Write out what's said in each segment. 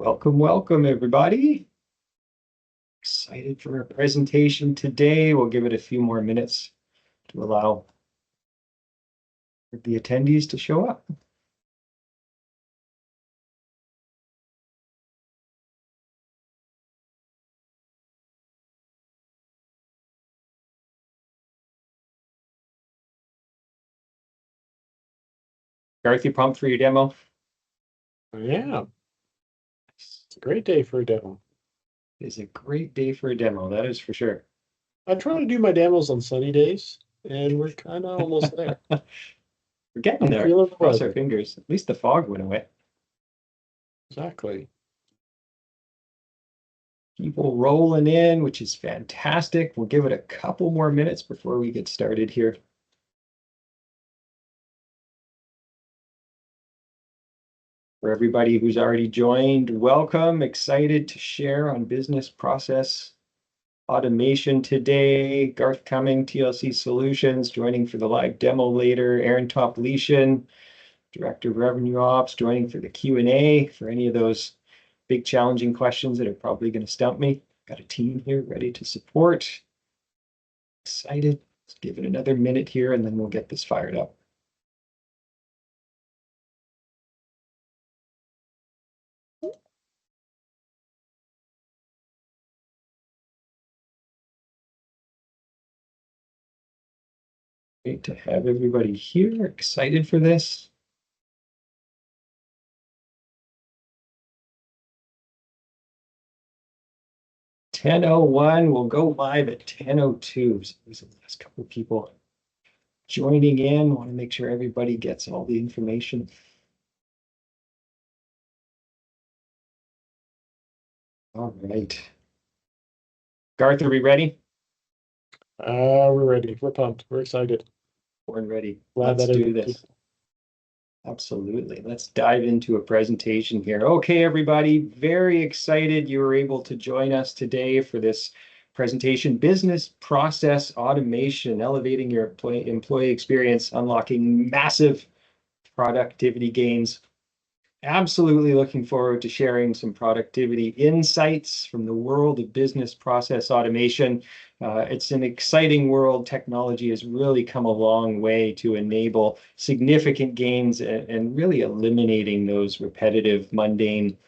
Welcome, everybody. Excited for our presentation today. We'll give it a few more minutes to allow the attendees to show up. Garth, you pumped for your demo? Yeah, it's a great day for a demo. It is a great day for a demo, that is for sure. I try to do my demos on sunny days, and we're kind of almost there. We're getting I'm there. feeling the Cross our weather. fingers. At least the fog went away. Exactly. People rolling in, which is fantastic. We'll give it a couple more minutes before we get started here. For everybody who's already joined, welcome. Excited to share on business process automation today. Garth Cumming, TLC Solutions, joining for the live demo later. Aaron Toplesian, Director of Revenue Ops, joining for the Q&A for any of those big challenging questions that are probably going to stump me. Got a team here ready to support. Excited. Let's give it another minute here and then we'll get this fired up. Great to have everybody here. Excited for this. 10:01, we'll go live at 10:02. So there's the last couple of people joining in. Want to make sure everybody gets all the information. All right. Garth, are we ready? We're ready. We're pumped. We're excited. Born ready. Glad Let's that do this. Absolutely. Let's dive into a presentation here. Okay, everybody, very excited you were able to join us today for this presentation, Business Process Automation, Elevating Your Employee Experience, Unlocking Massive Productivity Gains. Absolutely looking forward to sharing some productivity insights from the world of business process automation. It's an exciting world. Technology has really come a long way to enable significant gains and really eliminating those repetitive, mundane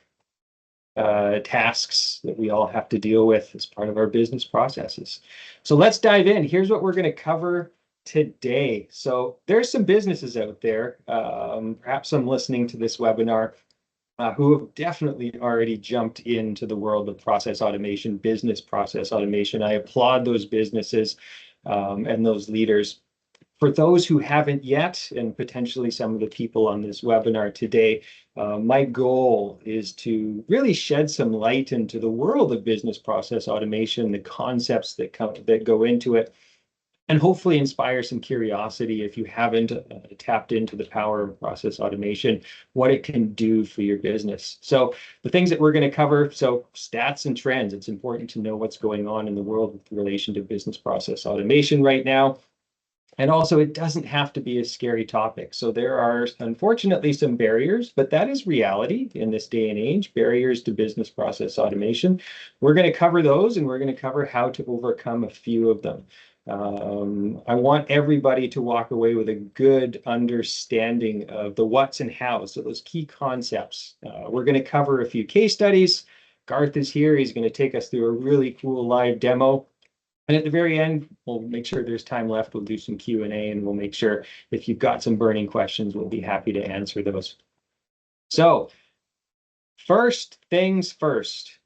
tasks that we all have to deal with as part of our business processes. So let's dive in. Here's what we're going to cover today. So there's some businesses out there, perhaps some listening to this webinar, who have definitely already jumped into the world of process automation, business process automation. I applaud those businesses and those leaders. For those who haven't yet, and potentially some of the people on this webinar today, my goal is to really shed some light into the world of business process automation, the concepts that go into it, and hopefully inspire some curiosity if you haven't tapped into the power of process automation, what it can do for your business. So the things that we're going to cover, so stats and trends. It's important to know what's going on in the world with relation to business process automation right now. And also, it doesn't have to be a scary topic. So there are, unfortunately, some barriers, but that is reality in this day and age, barriers to business process automation. We're going to cover those, and we're going to cover how to overcome a few of them. I want everybody to walk away with a good understanding of the what's and hows, so those key concepts. We're going to cover a few case studies. Garth is here. He's going to take us through a really cool live demo. And at the very end, we'll make sure there's time left. We'll do some Q&A, and we'll make sure if you've got some burning questions, we'll be happy to answer those. So first things first,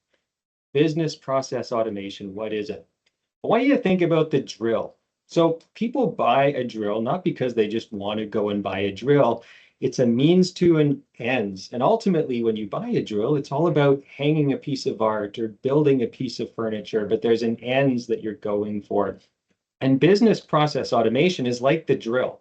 business process automation. What is it? I want you to think about the drill. So people buy a drill not because they just want to go and buy a drill. It's a means to an ends. And ultimately, when you buy a drill, it's all about hanging a piece of art or building a piece of furniture, but there's an ends that you're going for. And business process automation is like the drill.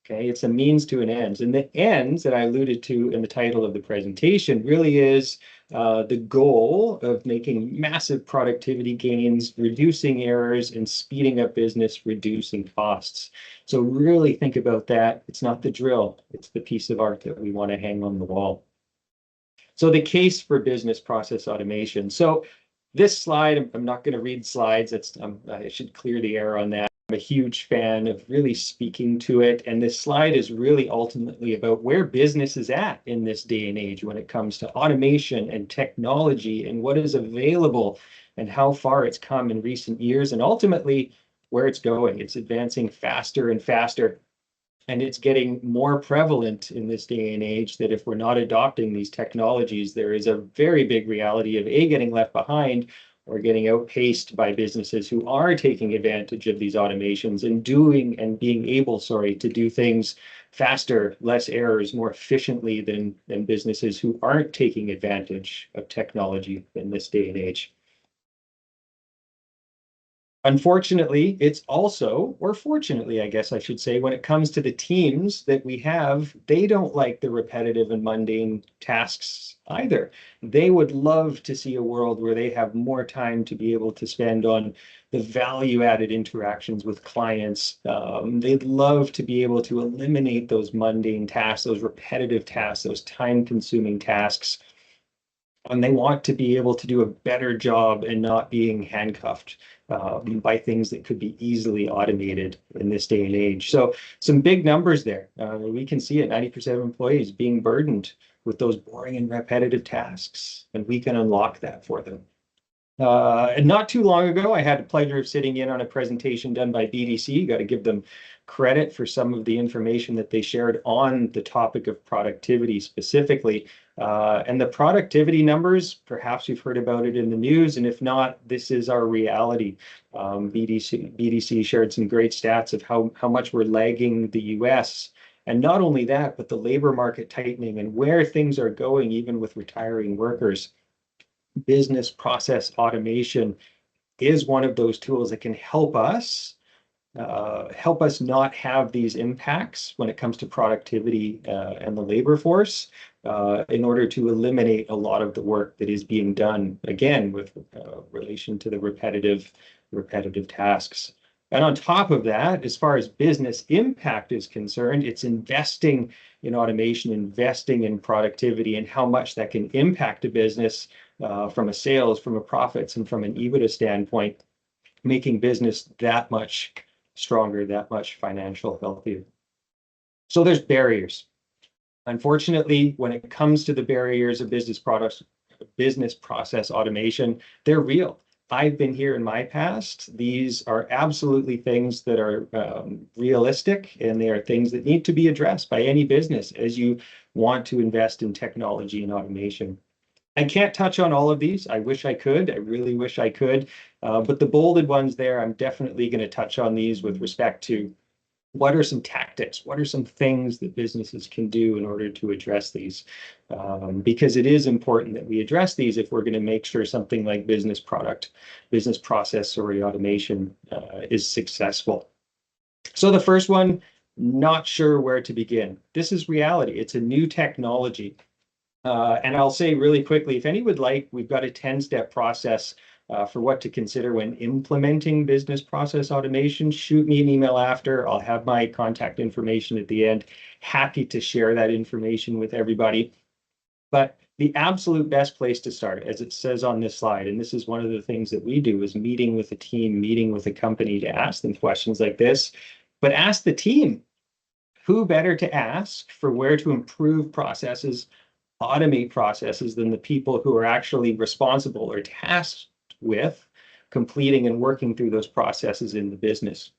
Okay, it's a means to an ends. And the ends that I alluded to in the title of the presentation really is the goal of making massive productivity gains, reducing errors, and speeding up business, reducing costs. So really think about that. It's not the drill, it's the piece of art that we want to hang on the wall. So the case for business process automation. So this slide, I'm not going to read slides. I should clear the air on that. I'm a huge fan of really speaking to it. And this slide is really ultimately about where business is at in this day and age when it comes to automation and technology and what is available and how far it's come in recent years and ultimately where it's going. It's advancing faster and faster. And it's getting more prevalent in this day and age that if we're not adopting these technologies, there is a very big reality of getting left behind or getting outpaced by businesses who are taking advantage of these automations and doing and being able, to do things faster, less errors, more efficiently than businesses who aren't taking advantage of technology in this day and age. Unfortunately, it's also, or fortunately, I guess I should say, when it comes to the teams that we have, they don't like the repetitive and mundane tasks either. They would love to see a world where they have more time to be able to spend on the value-added interactions with clients. They'd love to be able to eliminate those mundane tasks, those repetitive tasks, those time-consuming tasks. And they want to be able to do a better job and not being handcuffed by things that could be easily automated in this day and age. So some big numbers there. We can see it, 90% of employees being burdened with those boring and repetitive tasks, and we can unlock that for them. And not too long ago, I had the pleasure of sitting in on a presentation done by BDC. Got to give them credit for some of the information that they shared on the topic of productivity specifically. And the productivity numbers, perhaps you've heard about it in the news, and if not, this is our reality. BDC shared some great stats of how much we're lagging the US. And not only that, but the labor market tightening and where things are going, even with retiring workers. Business process automation is one of those tools that can help us not have these impacts when it comes to productivity and the labor force in order to eliminate a lot of the work that is being done, again, with relation to the repetitive tasks. And on top of that, as far as business impact is concerned, it's investing in automation, investing in productivity, and how much that can impact a business from a sales, from a profits, and from an EBITDA standpoint, making business that much stronger, that much financial healthier. So there's barriers. Unfortunately, when it comes to the barriers of business process automation, they're real. I've been here in my past. These are absolutely things that are realistic, and they are things that need to be addressed by any business as you want to invest in technology and automation. I can't touch on all of these. I wish I could. I really wish I could. But the bolded ones there, I'm definitely going to touch on these with respect to what are some tactics, what are some things that businesses can do in order to address these? Because it is important that we address these if we're going to make sure something like business process or automation is successful. So the first one, not sure where to begin. This is reality. It's a new technology. And I'll say really quickly, if any would like, we've got a 10-step process for what to consider when implementing business process automation. Shoot me an email after. I'll have my contact information at the end. Happy to share that information with everybody. But the absolute best place to start, as it says on this slide, and this is one of the things that we do, is meeting with a team, meeting with a company to ask them questions like this. But ask the team, who better to ask for where to improve processes, automate processes than the people who are actually responsible or tasked with completing and working through those processes in the business.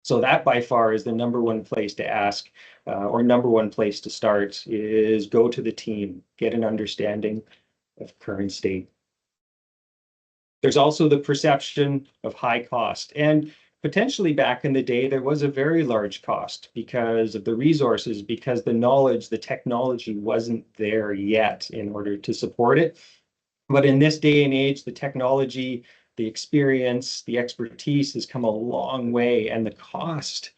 So that by far is the number one place to ask or number one place to start is go to the team, get an understanding of current state. There's also the perception of high cost, and potentially back in the day, there was a very large cost because of the resources, because the knowledge, the technology wasn't there yet in order to support it. But in this day and age, the technology, the experience, the expertise has come a long way, and the cost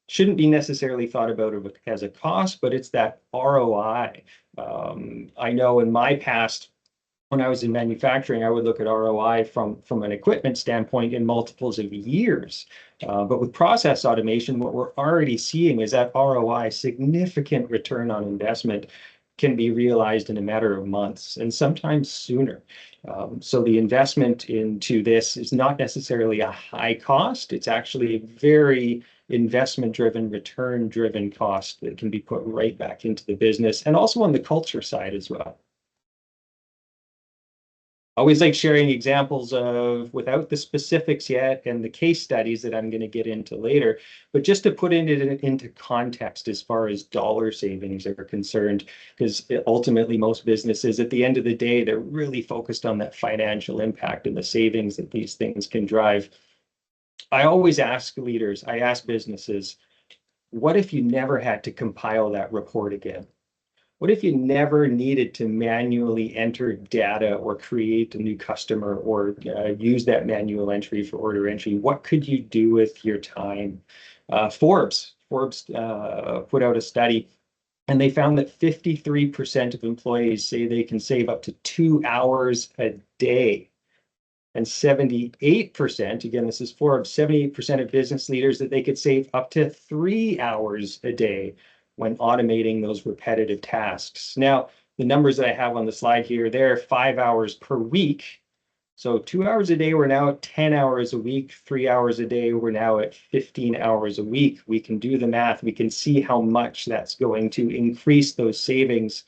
shouldn't be necessarily thought about as a cost, but it's that ROI. I know in my past, when I was in manufacturing, I would look at ROI from an equipment standpoint in multiples of years. But with process automation, what we're already seeing is that ROI, significant return on investment, can be realized in a matter of months and sometimes sooner. So the investment into this is not necessarily a high cost. It's actually a very investment-driven, return-driven cost that can be put right back into the business and also on the culture side as well. Always like sharing examples of, without the specifics yet and the case studies that I'm going to get into later, but just to put it into context as far as dollar savings are concerned, because ultimately most businesses at the end of the day, they're really focused on that financial impact and the savings that these things can drive. I always ask leaders, I ask businesses, what if you never had to compile that report again? What if you never needed to manually enter data or create a new customer or use that manual entry for order entry? What could you do with your time? Forbes put out a study, and they found that 53% of employees say they can save up to 2 hours a day. And 78%, again, this is Forbes, 78% of business leaders that they could save up to 3 hours a day when automating those repetitive tasks. Now, the numbers that I have on the slide here, they're 5 hours per week. So 2 hours a day, we're now at 10 hours a week. 3 hours a day, we're now at 15 hours a week. We can do the math. We can see how much that's going to increase those savings,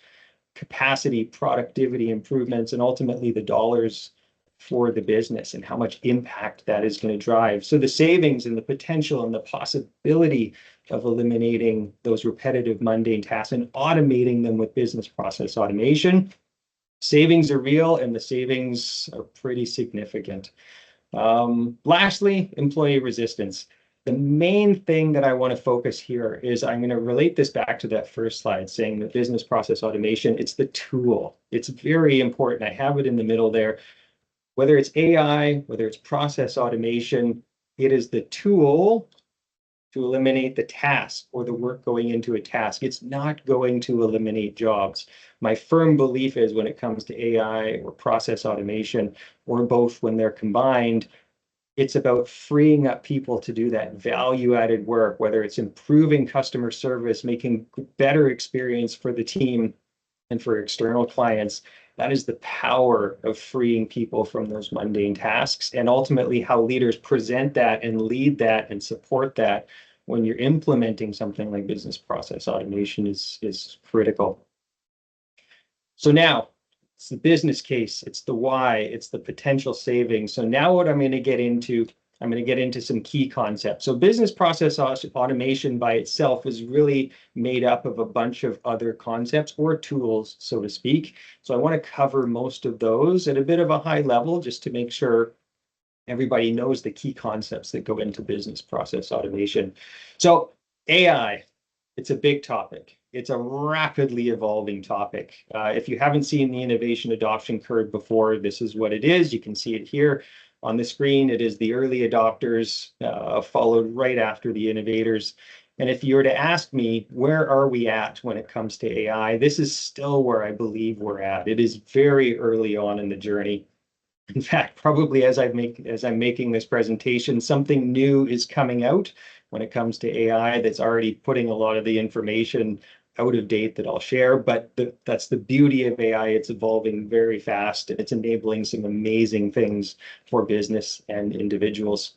capacity, productivity improvements, and ultimately the dollars for the business and how much impact that is going to drive. So the savings and the potential and the possibility of eliminating those repetitive mundane tasks and automating them with business process automation, savings are real and the savings are pretty significant. Lastly, employee resistance. The main thing that I want to focus here is I'm going to relate this back to that first slide saying that business process automation, it's the tool. It's very important. I have it in the middle there. Whether it's AI, whether it's process automation, it is the tool to eliminate the task or the work going into a task. It's not going to eliminate jobs. My firm belief is when it comes to AI or process automation, or both when they're combined, it's about freeing up people to do that value-added work, whether it's improving customer service, making better experience for the team and for external clients. That is the power of freeing people from those mundane tasks, and ultimately how leaders present that and lead that and support that when you're implementing something like business process automation is critical. So now it's the business case, it's the why, it's the potential savings. So now what I'm going to get into, I'm going to get into some key concepts. So business process automation by itself is really made up of a bunch of other concepts or tools, so to speak. So I want to cover most of those at a bit of a high level just to make sure everybody knows the key concepts that go into business process automation. So AI, it's a big topic. It's a rapidly evolving topic. If you haven't seen the innovation adoption curve before, this is what it is. You can see it here on the screen. It is the early adopters, followed right after the innovators. And if you were to ask me, where are we at when it comes to AI? This is still where I believe we're at. It is very early on in the journey. In fact, probably as I'm making this presentation, something new is coming out when it comes to AI that's already putting a lot of the information out of date that I'll share. But that's the beauty of AI. It's evolving very fast and it's enabling some amazing things for business and individuals.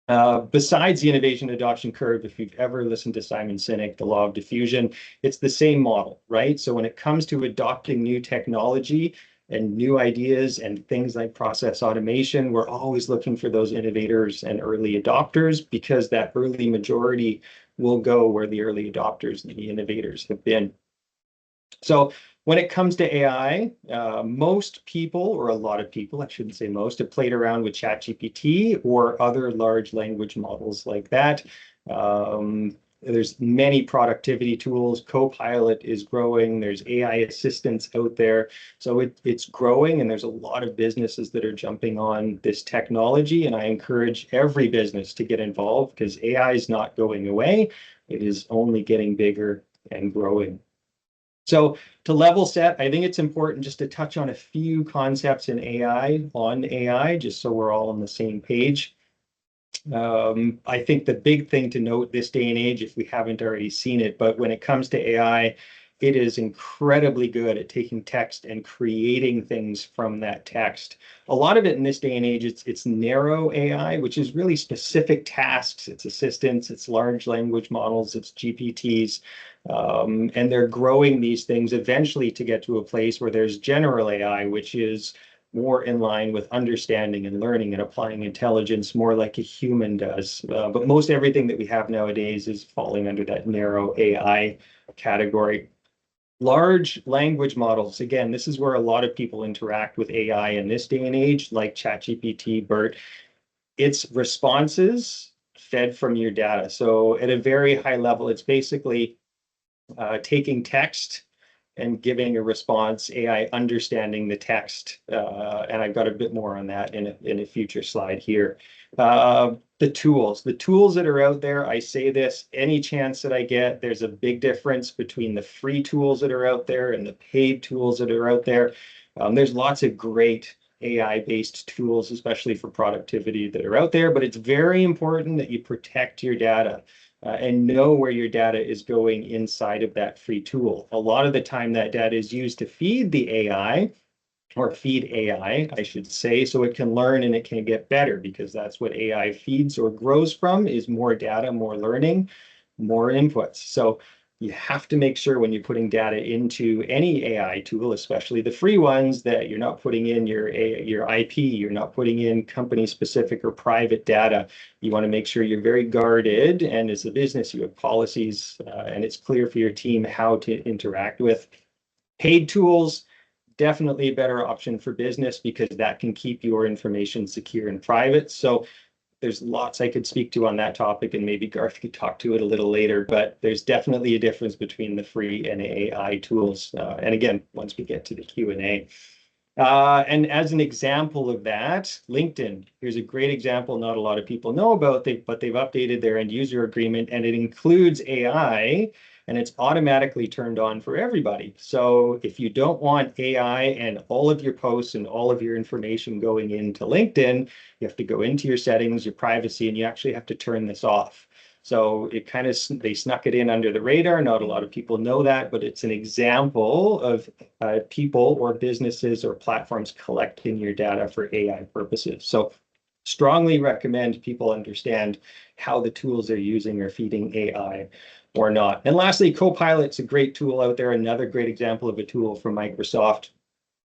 Besides the innovation adoption curve, if you've ever listened to Simon Sinek, the law of diffusion, it's the same model, right? So when it comes to adopting new technology and new ideas and things like process automation, we're always looking for those innovators and early adopters because that early majority will go where the early adopters and the innovators have been. So when it comes to AI, most people, or a lot of people, I shouldn't say most, have played around with ChatGPT or other large language models like that. There's many productivity tools. Copilot is growing. There's AI assistants out there. So it's growing, and there's a lot of businesses that are jumping on this technology. And I encourage every business to get involved because AI is not going away. It is only getting bigger and growing. So to level set, I think it's important just to touch on a few concepts in AI, just so we're all on the same page. I think the big thing to note this day and age, if we haven't already seen it, but when it comes to AI, it is incredibly good at taking text and creating things from that text. A lot of it in this day and age, it's narrow AI, which is really specific tasks, it's assistants, it's large language models, it's GPTs. And they're growing these things eventually to get to a place where there's general AI, which is more in line with understanding and learning and applying intelligence more like a human does. But most everything that we have nowadays is falling under that narrow AI category. Large language models, again, this is where a lot of people interact with AI in this day and age, like ChatGPT, BERT. It's responses fed from your data. So at a very high level, it's basically taking text and giving a response, AI understanding the text. And I've got a bit more on that in a future slide here. The tools that are out there, I say this any chance that I get, there's a big difference between the free tools that are out there and the paid tools that are out there. There's lots of great AI-based tools, especially for productivity, that are out there, but it's very important that you protect your data and know where your data is going inside of that free tool. A lot of the time that data is used to feed the AI, or feed AI, I should say, so it can learn and it can get better, because that's what AI feeds or grows from, is more data, more learning, more inputs. So you have to make sure when you're putting data into any AI tool, especially the free ones, that you're not putting in your IP, you're not putting in company specific or private data. You want to make sure you're very guarded, and as a business, you have policies and it's clear for your team how to interact with. Paid tools, definitely a better option for business, because that can keep your information secure and private. So there's lots I could speak to on that topic, and maybe Garth could talk to it a little later, but there's definitely a difference between the free and AI tools. And again, once we get to the Q&A. And as an example of that, LinkedIn, here's a great example not a lot of people know about, but they've updated their end user agreement, and it includes AI, and it's automatically turned on for everybody. So if you don't want AI and all of your posts and all of your information going into LinkedIn, you have to go into your settings, your privacy, and you actually have to turn this off. So it kind of, they snuck it in under the radar. Not a lot of people know that, but it's an example of people or businesses or platforms collecting your data for AI purposes. So strongly recommend people understand how the tools they're using are feeding AI or not. And lastly, Copilot's a great tool out there, another great example of a tool from Microsoft.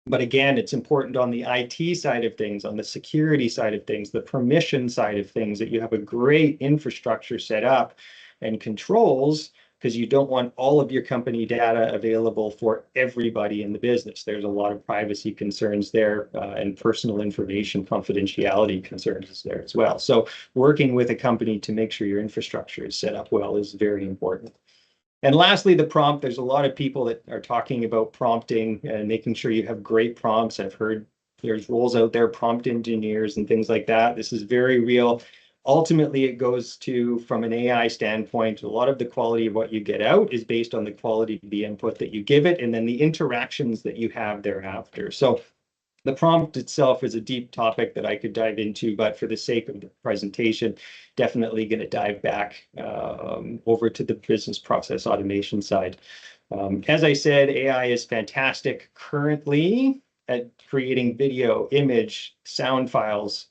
But again, it's important on the IT side of things, on the security side of things, the permission side of things, that you have a great infrastructure set up and controls, because you don't want all of your company data available for everybody in the business. There's a lot of privacy concerns there and personal information confidentiality concerns there as well. So working with a company to make sure your infrastructure is set up well is very important. And lastly, the prompt. There's a lot of people that are talking about prompting and making sure you have great prompts. I've heard there's roles out there, prompt engineers and things like that. This is very real. Ultimately, it goes to, from an AI standpoint, a lot of the quality of what you get out is based on the quality of the input that you give it, and then the interactions that you have thereafter. So the prompt itself is a deep topic that I could dive into, but for the sake of the presentation, definitely going to dive back over to the business process automation side. As I said, AI is fantastic currently at creating video, image, sound files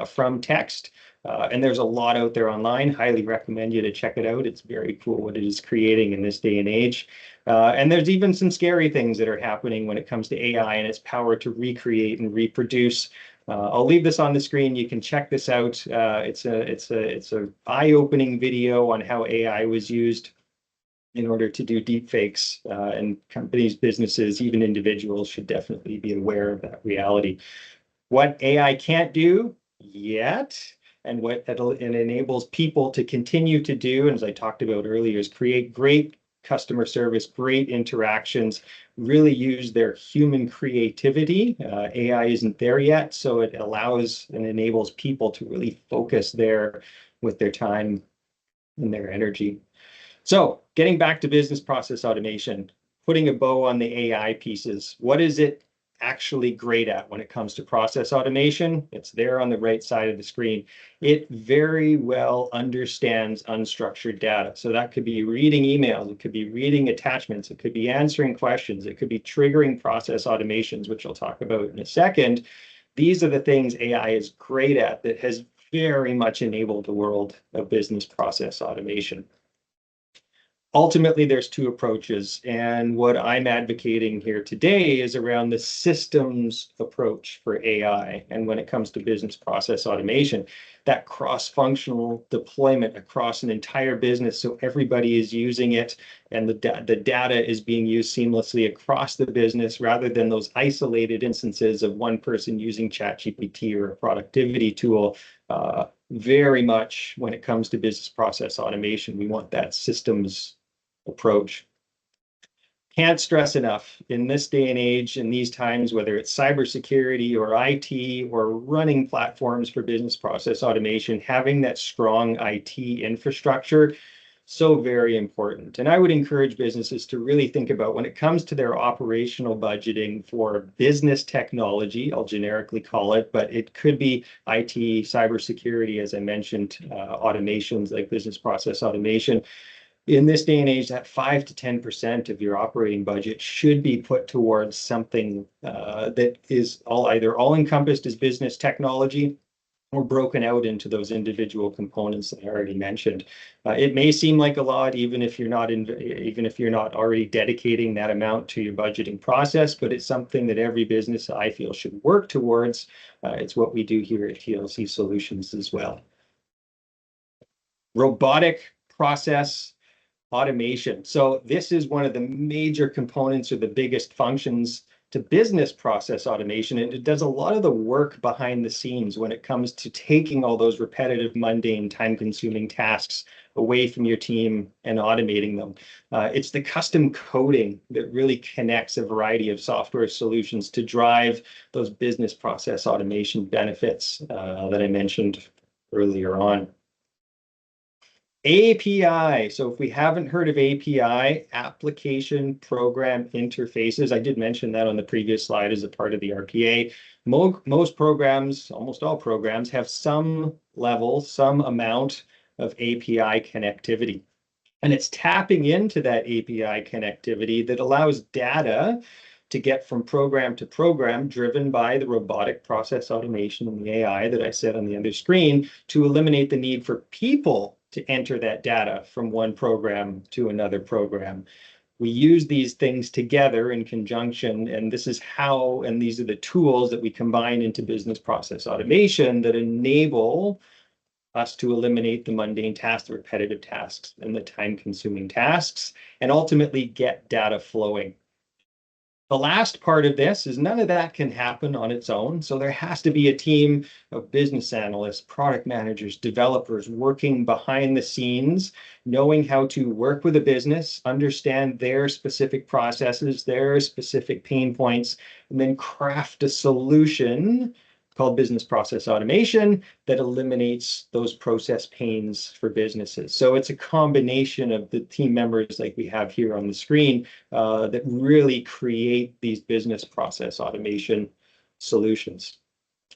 from text. And there's a lot out there online. Highly recommend you to check it out. It's very cool what it is creating in this day and age. And there's even some scary things that are happening when it comes to AI and its power to recreate and reproduce. I'll leave this on the screen. You can check this out. It's a eye-opening video on how AI was used in order to do deep fakes, and companies, businesses, even individuals should definitely be aware of that reality. What AI can't do yet, and what it enables people to continue to do, and as I talked about earlier, is create great customer service, great interactions, really use their human creativity. AI isn't there yet, so it allows and enables people to really focus there with their time and their energy. So getting back to business process automation, putting a bow on the AI pieces, what is it actually great at when it comes to process automation. It's there on the right side of the screen. It very well understands unstructured data. So that could be reading emails, it could be reading attachments, it could be answering questions, it could be triggering process automations, which I'll talk about in a second. These are the things AI is great at that has very much enabled the world of business process automation. Ultimately, there's two approaches, and what I'm advocating here today is around the systems approach for AI. And when it comes to business process automation, that cross-functional deployment across an entire business, so everybody is using it, and the data is being used seamlessly across the business, rather than those isolated instances of one person using ChatGPT or a productivity tool. Very much when it comes to business process automation, we want that systems approach. Can't stress enough in this day and age, in these times, whether it's cybersecurity or IT or running platforms for business process automation, having that strong IT infrastructure, so very important. And I would encourage businesses to really think about, when it comes to their operational budgeting for business technology, I'll generically call it, but it could be IT, cybersecurity, as I mentioned, automations like business process automation. In this day and age, that 5 to 10% of your operating budget should be put towards something that is either all encompassed as business technology or broken out into those individual components that I already mentioned. It may seem like a lot, even if you're not already dedicating that amount to your budgeting process, but it's something that every business, I feel, should work towards. It's what we do here at TLC Solutions as well. Robotic process automation. So this is one of the major components or the biggest functions to business process automation. And it does a lot of the work behind the scenes when it comes to taking all those repetitive, mundane, time-consuming tasks away from your team and automating them. It's the custom coding that really connects a variety of software solutions to drive those business process automation benefits that I mentioned earlier on. API. So if we haven't heard of API, application program interfaces, I did mention that on the previous slide as a part of the RPA. Most programs, almost all programs, have some level, some amount of API connectivity. And it's tapping into that API connectivity that allows data to get from program to program, driven by the robotic process automation and the AI that I said on the other screen, to eliminate the need for people to enter that data from one program to another program. We use these things together in conjunction, and this is how, and these are the tools that we combine into business process automation that enable us to eliminate the mundane tasks, the repetitive tasks, and the time-consuming tasks, and ultimately get data flowing. The last part of this is none of that can happen on its own. So there has to be a team of business analysts, product managers, developers working behind the scenes, knowing how to work with a business, understand their specific processes, their specific pain points, and then craft a solution called business process automation that eliminates those process pains for businesses. So it's a combination of the team members like we have here on the screen that really create these business process automation solutions.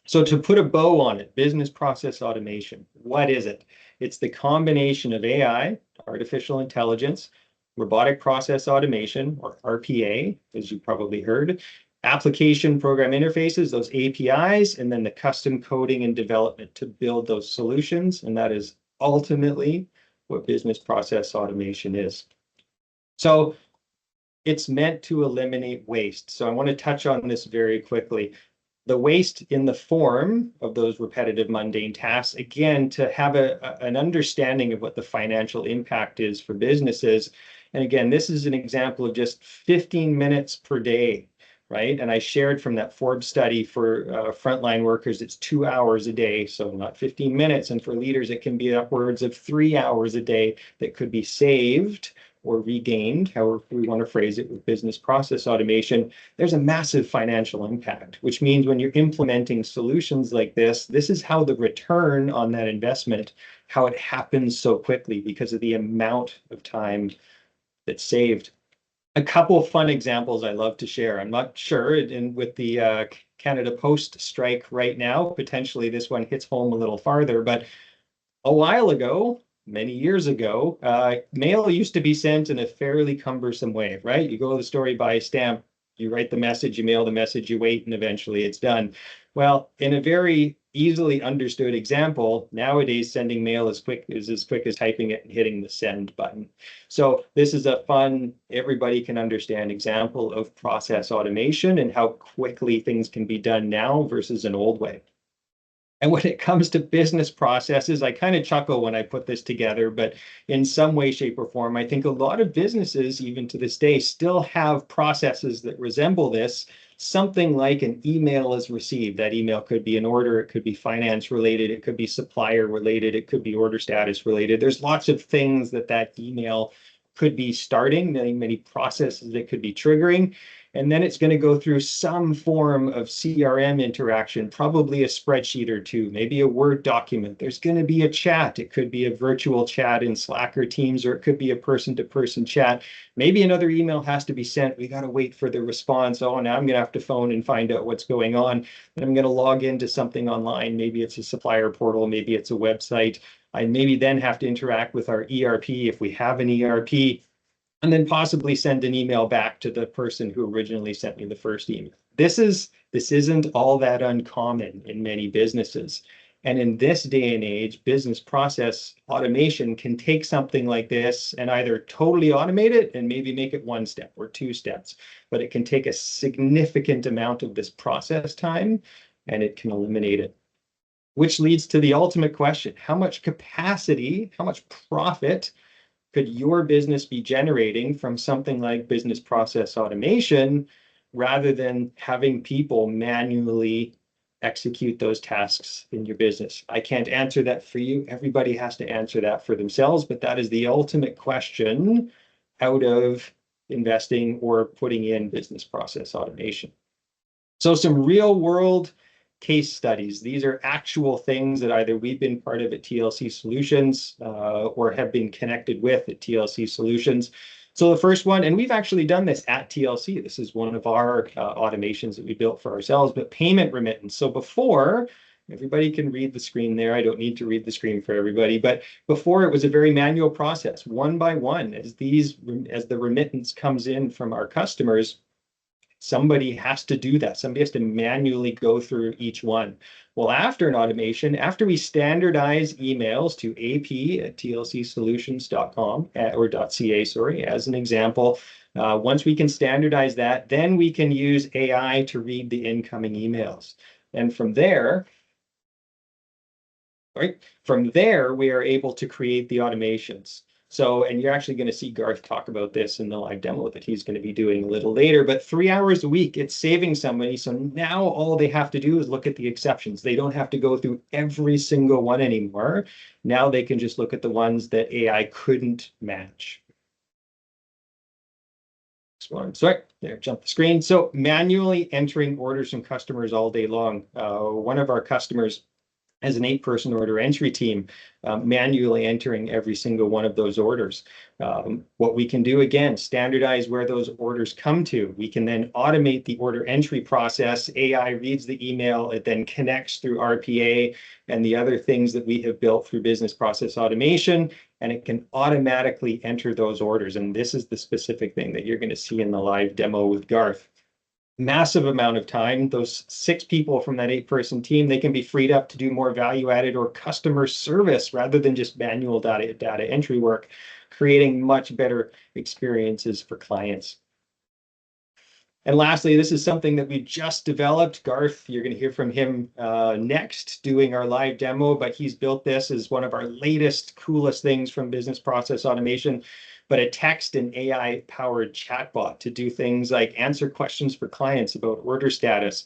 So to put a bow on it, business process automation, what is it? It's the combination of AI, artificial intelligence, robotic process automation, or RPA, as you probably heard, application program interfaces, those APIs, and then the custom coding and development to build those solutions. And that is ultimately what business process automation is. So it's meant to eliminate waste. So I want to touch on this very quickly. The waste in the form of those repetitive, mundane tasks, again, to have an understanding of what the financial impact is for businesses. And again, this is an example of just 15 minutes per day, right? And I shared from that Forbes study for frontline workers, it's 2 hours a day, so not 15 minutes. And for leaders, it can be upwards of 3 hours a day that could be saved or regained, however we want to phrase it, with business process automation. There's a massive financial impact, which means when you're implementing solutions like this is how the return on that investment, how it happens so quickly because of the amount of time that's saved. A couple fun examples I love to share. I'm not sure, and with the Canada Post strike right now, potentially this one hits home a little farther, but a while ago, many years ago, mail used to be sent in a fairly cumbersome way, right? You go to the store, you buy a stamp, you write the message, you mail the message, you wait, and eventually it's done. Well, in a very easily understood example, nowadays sending mail is as quick as typing it and hitting the send button. So this is a fun, everybody can understand example of process automation and how quickly things can be done now versus an old way. And when it comes to business processes, I kind of chuckle when I put this together, but in some way, shape, or form, I think a lot of businesses, even to this day, still have processes that resemble this. Something like an email is received. That email could be an order, it could be finance related, it could be supplier related, it could be order status related. There's lots of things that email could be starting, many processes that could be triggering. And then it's going to go through some form of CRM interaction, probably a spreadsheet or two, maybe a Word document. There's going to be a chat. It could be a virtual chat in Slack or Teams, or it could be a person-to-person chat. Maybe another email has to be sent. We got to wait for the response. Oh, now I'm going to have to phone and find out what's going on. And I'm going to log into something online. Maybe it's a supplier portal. Maybe it's a website. I maybe then have to interact with our ERP if we have an ERP, and then possibly send an email back to the person who originally sent me the first email. This isn't all that uncommon in many businesses. And in this day and age, business process automation can take something like this and either totally automate it and maybe make it one step or two steps, but it can take a significant amount of this process time and it can eliminate it. Which leads to the ultimate question: how much capacity, how much profit could your business be generating from something like business process automation rather than having people manually execute those tasks in your business? I can't answer that for you. Everybody has to answer that for themselves, but that is the ultimate question out of investing or putting in business process automation. So some real world case studies. These are actual things that either we've been part of at TLC Solutions or have been connected with at TLC Solutions. So the first one, and we've actually done this at TLC. This is one of our automations that we built for ourselves, but payment remittance. So before, everybody can read the screen there. I don't need to read the screen for everybody, but before it was a very manual process, one by one, as the remittance comes in from our customers, somebody has to do that. Somebody has to manually go through each one. Well, after an automation, after we standardize emails to ap@tlcsolutions.com or .ca, sorry, as an example, once we can standardize that, then we can use AI to read the incoming emails. And from there, right, we are able to create the automations. So, and you're actually going to see Garth talk about this in the live demo that he's going to be doing a little later, but 3 hours a week, it's saving somebody. So now all they have to do is look at the exceptions. They don't have to go through every single one anymore. Now they can just look at the ones that AI couldn't match. Sorry, there, jump the screen. So manually entering orders from customers all day long. One of our customers as an 8-person order entry team, manually entering every single one of those orders. What we can do, again, standardize where those orders come to. We can then automate the order entry process. AI reads the email, it then connects through RPA and the other things that we have built through business process automation, and it can automatically enter those orders. And this is the specific thing that you're going to see in the live demo with Garth. Massive amount of time. Those 6 people from that 8-person team, they can be freed up to do more value-added or customer service rather than just manual data entry work, creating much better experiences for clients. And lastly, this is something that we just developed. Garth, you're going to hear from him next doing our live demo, but he's built this as one of our latest, coolest things from business process automation, but a text and AI-powered chatbot to do things like answer questions for clients about order status,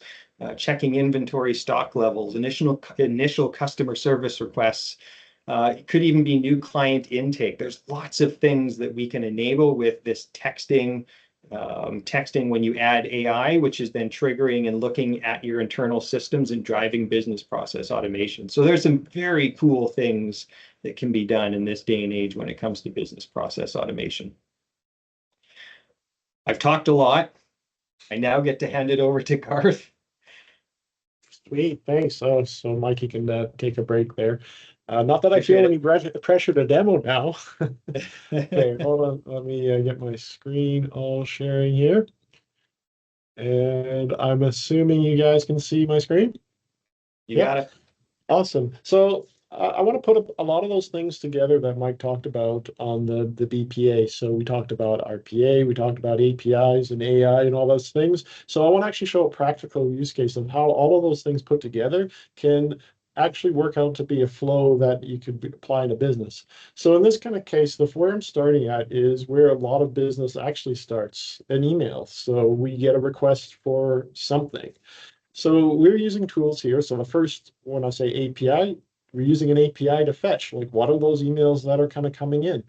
checking inventory stock levels, initial customer service requests. It could even be new client intake. There's lots of things that we can enable with this texting when you add AI, which is then triggering and looking at your internal systems and driving business process automation. So there's some very cool things that can be done in this day and age when it comes to business process automation. I've talked a lot. I now get to hand it over to Garth. Sweet, thanks. So Mikey can take a break there. Not that I Appreciate feel it. any pressure to demo now. Okay, hold on. Let me get my screen all sharing here. And I'm assuming you guys can see my screen. You Yep. got it. Awesome. So I want to put a lot of those things together that Mike talked about on the BPA. So we talked about RPA, we talked about APIs and AI and all those things. So I want to actually show a practical use case of how all of those things put together can actually work out to be a flow that you could apply in a business. So in this kind of case, where I'm starting at is where a lot of business actually starts, an email. So we get a request for something. So we're using tools here. So the first, when I say API, we're using an API to fetch, like what are those emails that are kind of coming in?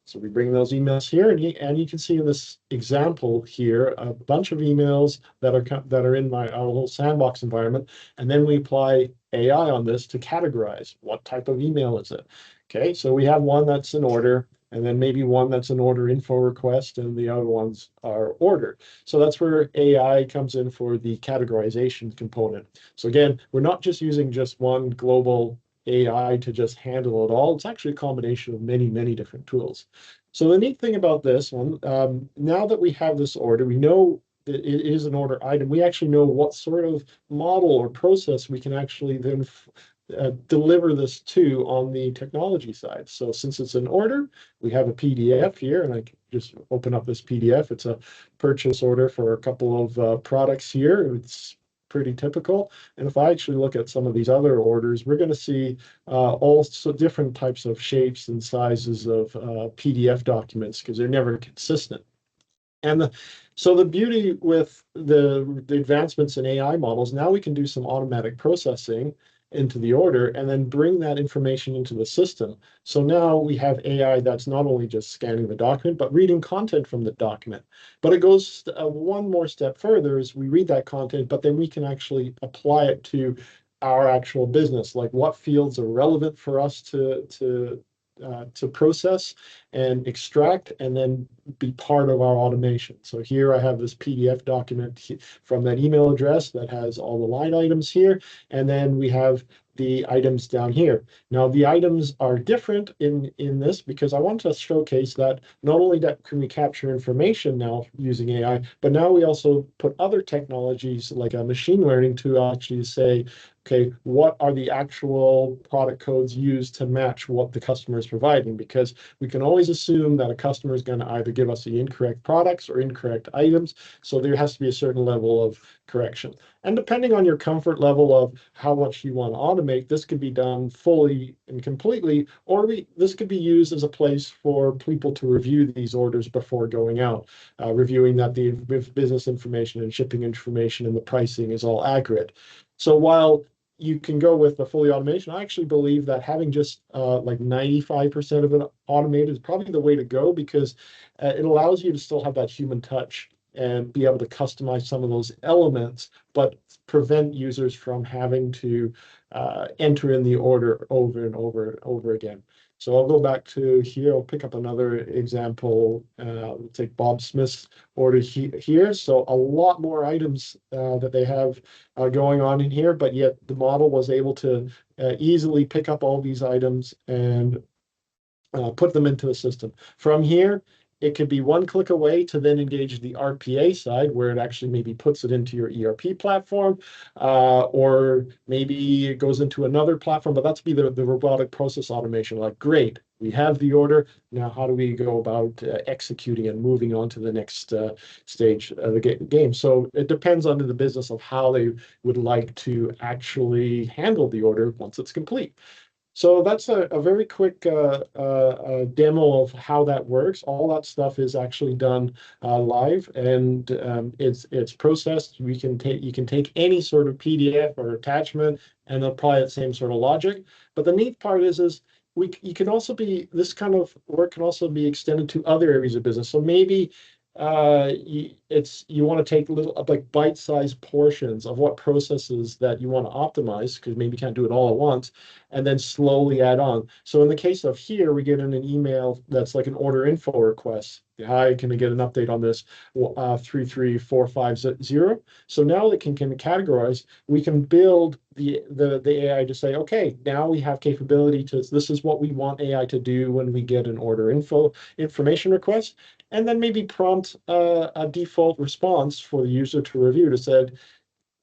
So we bring those emails here, and you can see in this example here a bunch of emails that are in our little sandbox environment, and then we apply AI on this to categorize what type of email is it. Okay, so we have one that's an order, and then maybe one that's an order info request, and the other ones are order. So that's where AI comes in for the categorization component. So again, we're not just using just one global AI to just handle it all. It's actually a combination of many, many different tools. So the neat thing about this one, now that we have this order, we know that it is an order item. We actually know what sort of model or process we can actually then deliver this to on the technology side. So since it's an order, we have a PDF here, and I can just open up this PDF. It's a purchase order for a couple of products here. It's pretty typical. And if I actually look at some of these other orders, we're going to see all so different types of shapes and sizes of PDF documents because they're never consistent. And so the beauty with the advancements in AI models, now we can do some automatic processing into the order and then bring that information into the system. So now we have AI that's not only just scanning the document, but reading content from the document. But it goes one more step further is we read that content, but then we can actually apply it to our actual business, like what fields are relevant for us to process and extract and then be part of our automation. So here I have this PDF document from that email address that has all the line items here. And then we have the items down here. Now the items are different in this because I want to showcase that not only that can we capture information now using AI, but now we also put other technologies like a machine learning to actually say, okay, what are the actual product codes used to match what the customer is providing? Because we can always assume that a customer is going to either give us the incorrect products or incorrect items. So there has to be a certain level of correction. And depending on your comfort level of how much you want to automate, this could be done fully and completely, or this could be used as a place for people to review these orders before going out, reviewing that the business information and shipping information and the pricing is all accurate. So while you can go with the fully automation, I actually believe that having just like 95% of it automated is probably the way to go because it allows you to still have that human touch and be able to customize some of those elements, but prevent users from having to enter in the order over and over and over again. So I'll go back to here. I'll pick up another example. We'll take Bob Smith's order here. So a lot more items that they have going on in here, but yet the model was able to easily pick up all these items and put them into the system. From here, it could be one click away to then engage the RPA side where it actually maybe puts it into your ERP platform, or maybe it goes into another platform, but that's be the robotic process automation. Like, great, we have the order. Now, how do we go about executing and moving on to the next stage of the game? So it depends on the business of how they would like to actually handle the order once it's complete. So that's a very quick demo of how that works. All that stuff is actually done live, and it's processed. You can take any sort of PDF or attachment and apply that same sort of logic. But the neat part is you can also be this kind of work can also be extended to other areas of business. So maybe you want to take little like bite-sized portions of what processes that you want to optimize, because maybe you can't do it all at once, and then slowly add on. So in the case of here, we get in an email that's like an order info request. Hi, can I get an update on this? 33450. So now that can categorize, we can build the AI to say, okay, now we have capability to, this is what we want AI to do when we get an order information request, and then maybe prompt a default response for the user to review to said,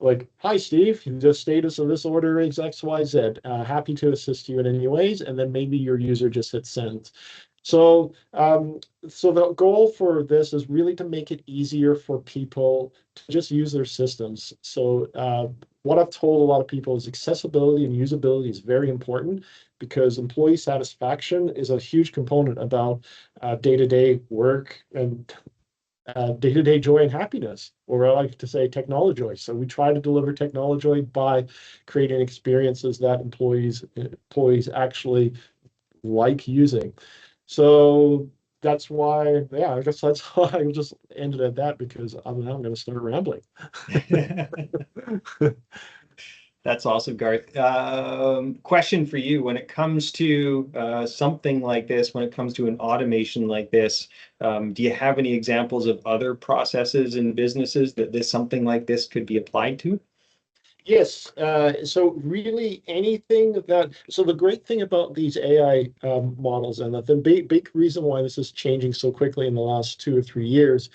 like, hi, Steve, the status of this order is XYZ. Happy to assist you in any ways. And then maybe your user just hits send. So, so the goal for this is really to make it easier for people to just use their systems. So, what I've told a lot of people is accessibility and usability is very important, because employee satisfaction is a huge component about day-to-day work and day-to-day joy and happiness, or I like to say technology joy. So we try to deliver technology joy by creating experiences that employees actually like using. So that's why, yeah, I guess that's why I just ended at that, because I'm now going to start rambling. That's awesome, Garth. Question for you. When it comes to something like this, when it comes to an automation like this, do you have any examples of other processes in businesses that something like this could be applied to? Yes, so really anything that, so the great thing about these AI models, and the big reason why this is changing so quickly in the last 2 or 3 years,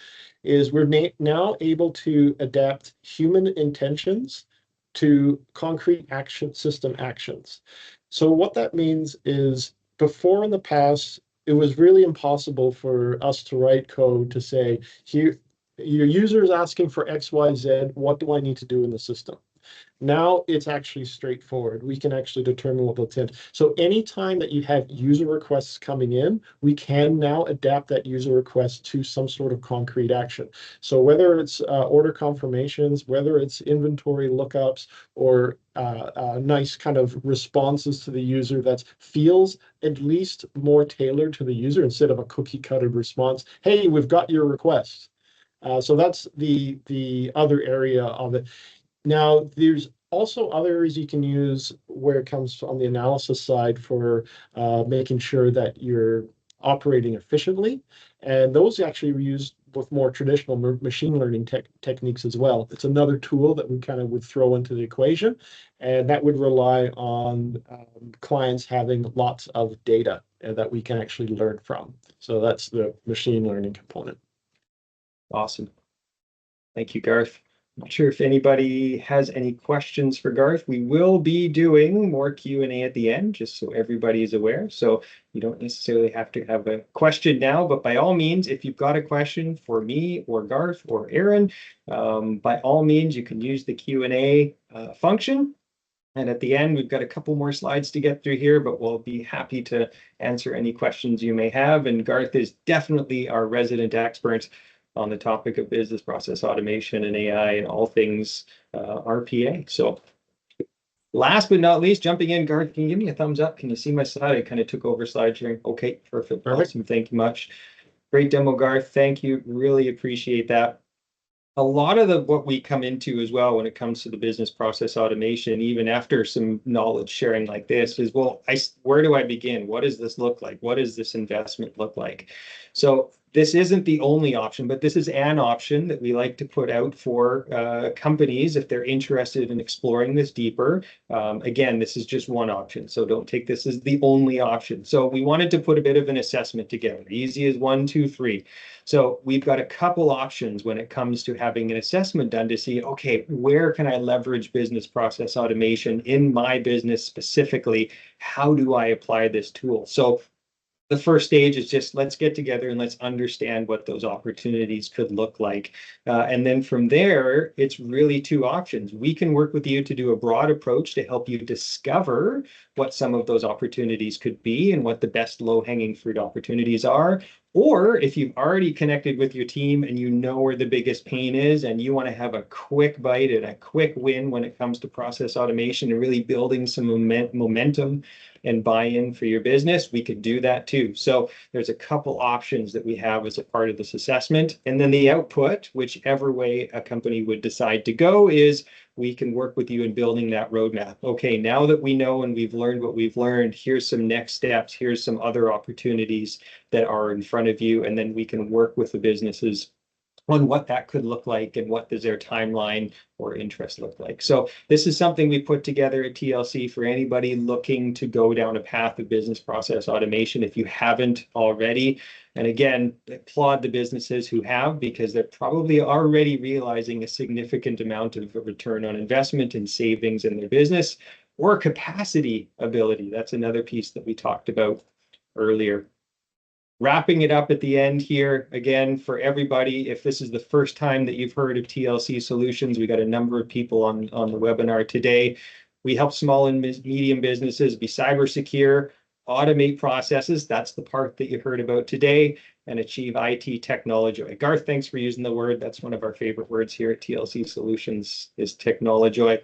is we're now able to adapt human intentions to concrete action system actions. So what that means is, before in the past, it was really impossible for us to write code to say, here, your user is asking for XYZ, what do I need to do in the system? Now it's actually straightforward. We can actually determine what they'll intend. So anytime that you have user requests coming in, we can now adapt that user request to some sort of concrete action. So whether it's order confirmations, whether it's inventory lookups, or nice kind of responses to the user that feels at least more tailored to the user, instead of a cookie cutter response, hey, we've got your request. So that's the other area of it. Now, there's also other areas you can use where it comes on the analysis side for making sure that you're operating efficiently. And those actually are used with more traditional machine learning techniques as well. It's another tool that we kind of would throw into the equation, and that would rely on clients having lots of data that we can actually learn from. So that's the machine learning component. Awesome. Thank you, Garth. Not sure if anybody has any questions for Garth. We will be doing more Q&A at the end, just so everybody is aware. So you don't necessarily have to have a question now, but by all means, if you've got a question for me or Garth or Aaron, by all means, you can use the Q&A function. And at the end, we've got a couple more slides to get through here, but we'll be happy to answer any questions you may have. And Garth is definitely our resident expert on the topic of business process automation and AI and all things RPA. So last but not least, jumping in, Garth, can you give me a thumbs up? Can you see my slide? I kind of took over slide sharing. Okay, perfect. Awesome. Thank you much. Great demo, Garth. Thank you. Really appreciate that. A lot of what we come into as well when it comes to the business process automation, even after some knowledge sharing like this, is, well, where do I begin? What does this look like? What does this investment look like? So this isn't the only option, but this is an option that we like to put out for companies if they're interested in exploring this deeper. Again, this is just one option, so don't take this as the only option. So we wanted to put a bit of an assessment together, easy as 1, 2, 3. So we've got a couple options when it comes to having an assessment done to see, okay, where can I leverage business process automation in my business specifically? How do I apply this tool? So the first stage is just, let's get together and let's understand what those opportunities could look like. And then from there, it's really two options. We can work with you to do a broad approach to help you discover what some of those opportunities could be and what the best low-hanging fruit opportunities are. Or if you've already connected with your team and you know where the biggest pain is and you want to have a quick bite and a quick win when it comes to process automation and really building some momentum and buy-in for your business, we could do that too. So there's a couple options that we have as a part of this assessment. And then the output, whichever way a company would decide to go, is we can work with you in building that roadmap. Okay, now that we know and we've learned what we've learned, here's some next steps, here's some other opportunities that are in front of you, and then we can work with the businesses on what that could look like and what does their timeline or interest look like. So this is something we put together at TLC for anybody looking to go down a path of business process automation if you haven't already. And again, applaud the businesses who have, because they're probably already realizing a significant amount of return on investment and savings in their business, or capacity ability. That's another piece that we talked about earlier. Wrapping it up at the end here, again, for everybody, if this is the first time that you've heard of TLC Solutions, we got a number of people on the webinar today. We help small and medium businesses be cyber secure, automate processes, that's the part that you heard about today, and achieve IT technology. Garth, thanks for using the word. That's one of our favorite words here at TLC Solutions, is technology.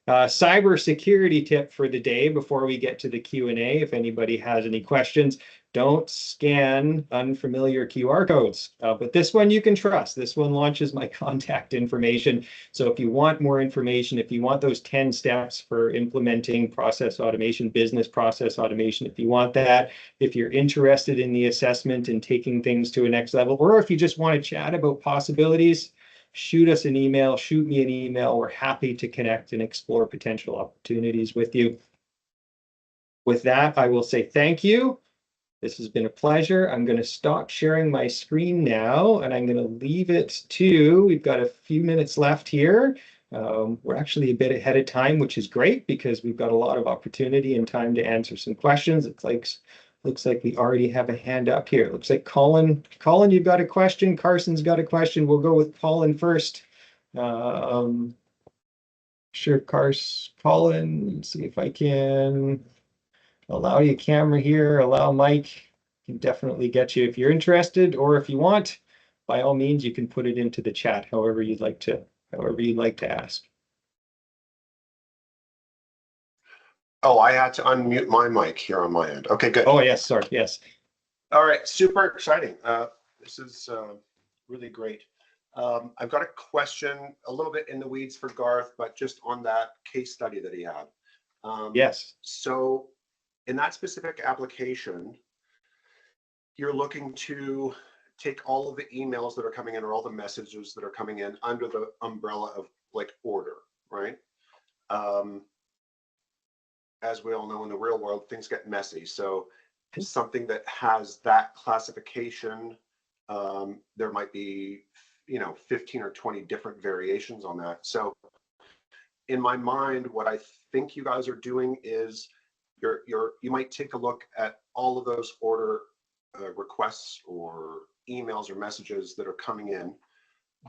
Cyber security tip for the day before we get to the Q&A. If anybody has any questions, don't scan unfamiliar QR codes. But this one you can trust. This one launches my contact information. So if you want more information, if you want those 10 steps for implementing process automation, business process automation, if you want that, if you're interested in the assessment and taking things to a next level, or if you just want to chat about possibilities, shoot us an email, shoot me an email. We're happy to connect and explore potential opportunities with you. With that, I will say thank you. This has been a pleasure. I'm going to stop sharing my screen now, and I'm going to leave it to, we've got a few minutes left here. We're actually a bit ahead of time, which is great because we've got a lot of opportunity and time to answer some questions. Looks like we already have a hand up here. Looks like Colin, you've got a question. Carson's got a question. We'll go with Colin first. Sure, Colin, see if I can allow you camera here, allow Mike. Can definitely get you if you're interested, or if you want, by all means, you can put it into the chat, however you'd like to ask. Oh, I had to unmute my mic here on my end. Okay, good. Oh, yes, sorry, yes. All right, super exciting. This is really great. I've got a question, a little bit in the weeds for Garth, but just on that case study that he had. Yes. So in that specific application, you're looking to take all of the emails that are coming in or all the messages that are coming in under the umbrella of like order, right? As we all know, in the real world, things get messy. So something that has that classification, there might be, 15 or 20 different variations on that. So in my mind, what I think you guys are doing is you might take a look at all of those order requests or emails or messages that are coming in,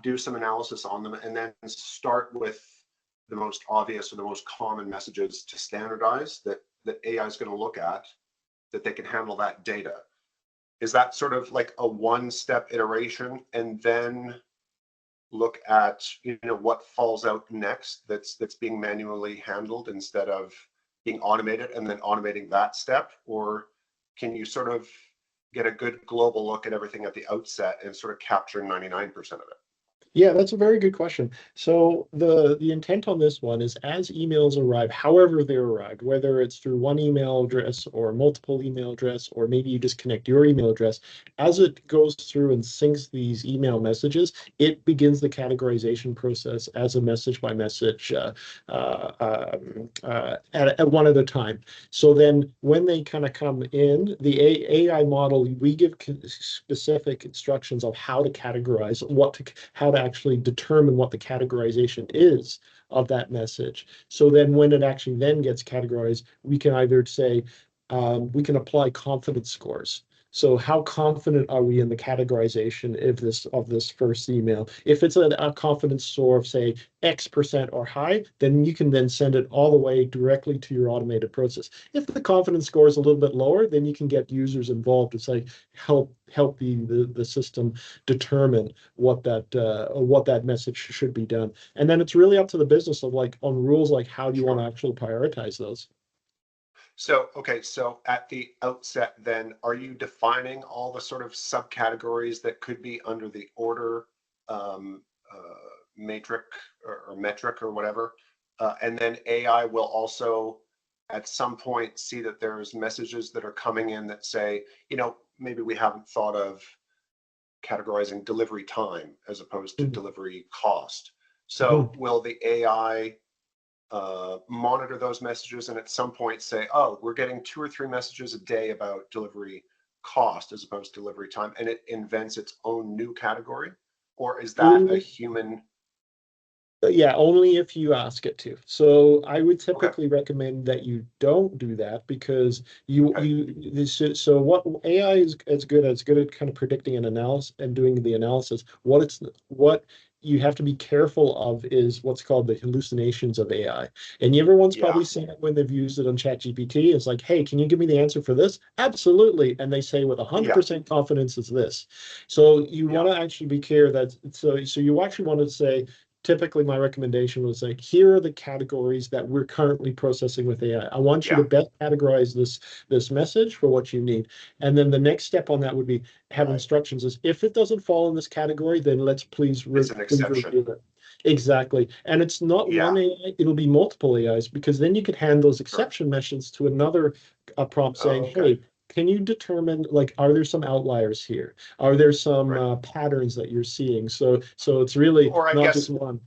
do some analysis on them, and then start with the most obvious or the most common messages to standardize that AI is going to look at, that they can handle that data. Is that sort of like a one-step iteration, and then look at what falls out next that's being manually handled instead of being automated, and then automating that step? Or can you sort of get a good global look at everything at the outset and sort of capture 99% of it? Yeah, that's a very good question. So the intent on this one is, as emails arrive, however they arrive, whether it's through one email address or multiple email address, or maybe you just connect your email address, as it goes through and syncs these email messages, it begins the categorization process as a message by message at one at a time. So then when they kind of come in, the AI model, we give specific instructions of how to categorize, how to actually determine what the categorization is of that message. So then when it actually then gets categorized, we can either say, we can apply confidence scores. So how confident are we in the categorization of this first email? If it's a confidence score of say X% or high, then you can then send it all the way directly to your automated process. If the confidence score is a little bit lower, then you can get users involved. It's like help the system determine what that message should be done. And then it's really up to the business of like on rules like how do you want to actually prioritize those. So, okay, so at the outset, then, are you defining all the sort of subcategories that could be under the order matrix or metric or whatever? And then AI will also at some point see that there's messages that are coming in that say, maybe we haven't thought of categorizing delivery time as opposed to delivery cost. So will the AI monitor those messages and at some point say, oh, we're getting 2 or 3 messages a day about delivery cost as opposed to delivery time, and it invents its own new category? Or is that a human? Yeah, only if you ask it to. So I would typically recommend that you don't do that because so what AI is good at kind of predicting an analysis and doing the analysis. What you have to be careful of is what's called the hallucinations of AI. And everyone's probably seen it when they've used it on ChatGPT. It's like, hey, can you give me the answer for this? Absolutely. And they say with 100% confidence it's this. So you want to actually be clear that so you actually want to say, typically my recommendation was like, here are the categories that we're currently processing with AI. I want you to best categorize this message for what you need. And then the next step on that would be have instructions is if it doesn't fall in this category, then let's please review it. Exactly. And it's not one AI, it'll be multiple AIs because then you could hand those exception messages to another prompt saying, hey, can you determine, like, are there some outliers here? Are there some patterns that you're seeing? So it's really not just one.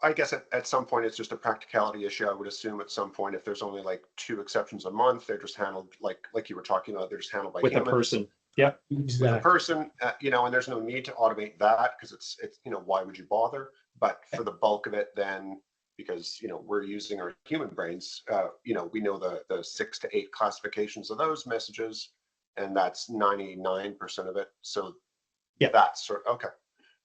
I guess at some point it's just a practicality issue. I would assume at some point if there's only like 2 exceptions a month, they're just handled like you were talking about. They're just handled by humans. A person. Yeah, exactly. With a person, and there's no need to automate that because it's why would you bother? But for the bulk of it, then because we're using our human brains, we know the 6 to 8 classifications of those messages, and that's 99% of it. So that's okay.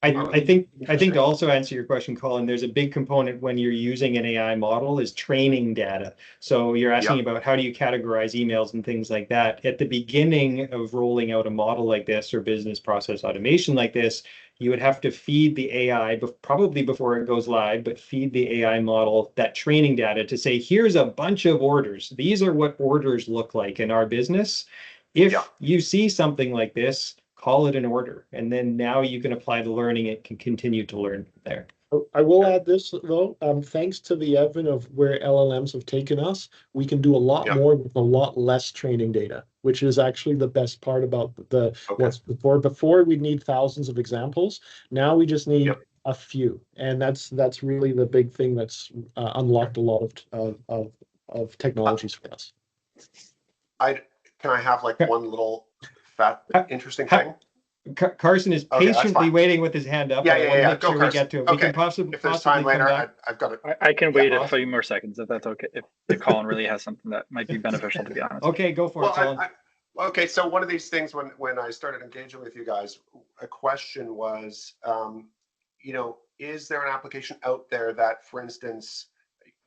I think to also answer your question, Colin, there's a big component when you're using an AI model is training data. So you're asking about how do you categorize emails and things like that. At the beginning of rolling out a model like this or business process automation like this, you would have to feed the AI, probably before it goes live, but feed the AI model that training data to say, here's a bunch of orders. These are what orders look like in our business. If you see something like this, call it an order. And then now you can apply the learning. It can continue to learn from there. I will add this though, thanks to the advent of where LLMs have taken us, we can do a lot more with a lot less training data, which is actually the best part about what's before we'd need thousands of examples. Now we just need a few. And that's really the big thing that's unlocked a lot of technologies for us. Can I have like one little interesting thing? Carson is patiently waiting with his hand up. Yeah. Go, we get to it. We can possibly, if there's time later, I've got it. I can wait a few more seconds if that's okay. If Colin really has something that might be beneficial, to be honest. Okay, go for it, Colin. Okay, so one of these things when I started engaging with you guys, a question was, is there an application out there that, for instance,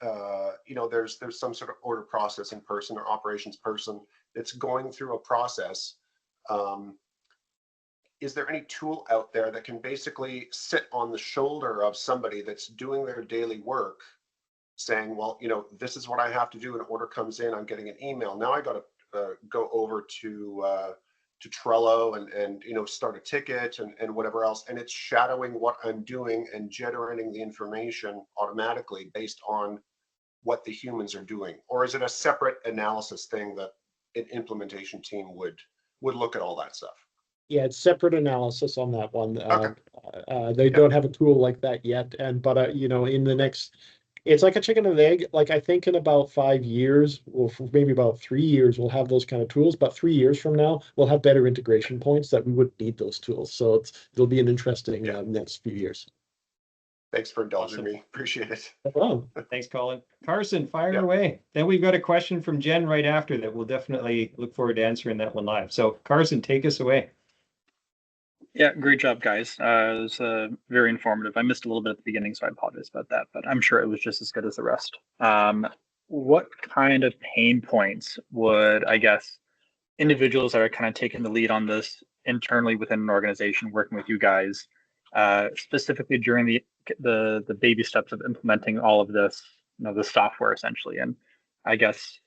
there's some sort of order processing person or operations person that's going through a process. Is there any tool out there that can basically sit on the shoulder of somebody that's doing their daily work saying, well, this is what I have to do. An order comes in, I'm getting an email. Now I got to go over to Trello and start a ticket and whatever else. And it's shadowing what I'm doing and generating the information automatically based on what the humans are doing. Or is it a separate analysis thing that an implementation team would look at all that stuff? Yeah, it's separate analysis on that one. They don't have a tool like that yet. But in the next, it's like a chicken and egg. Like I think in about 5 years, or maybe about 3 years, we'll have those kind of tools. But 3 years from now, we'll have better integration points that we wouldn't need those tools. So it'll be an interesting next few years. Thanks for indulging Awesome. me. Appreciate it. No problem. Thanks, Colin. Carson, fire Yeah. away. Then we've got a question from Jen right after that. We'll definitely look forward to answering that one live. So Carson, take us away. Yeah, great job, guys. It was very informative. I missed a little bit at the beginning, so I apologize about that, but I'm sure it was just as good as the rest. What kind of pain points would, I guess, individuals that are kind of taking the lead on this internally within an organization, working with you guys, specifically during the baby steps of implementing all of this, the software essentially? And I guess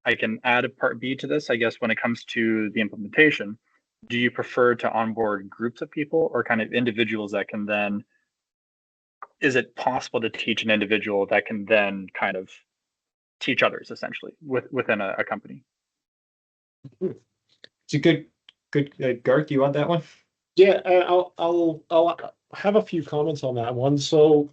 I can add a part B to this. I guess when it comes to the implementation, do you prefer to onboard groups of people or kind of individuals that can then, is it possible to teach an individual that can then kind of teach others essentially within a company? It's a good, Garth, you want that one? Yeah, I'll have a few comments on that one. So,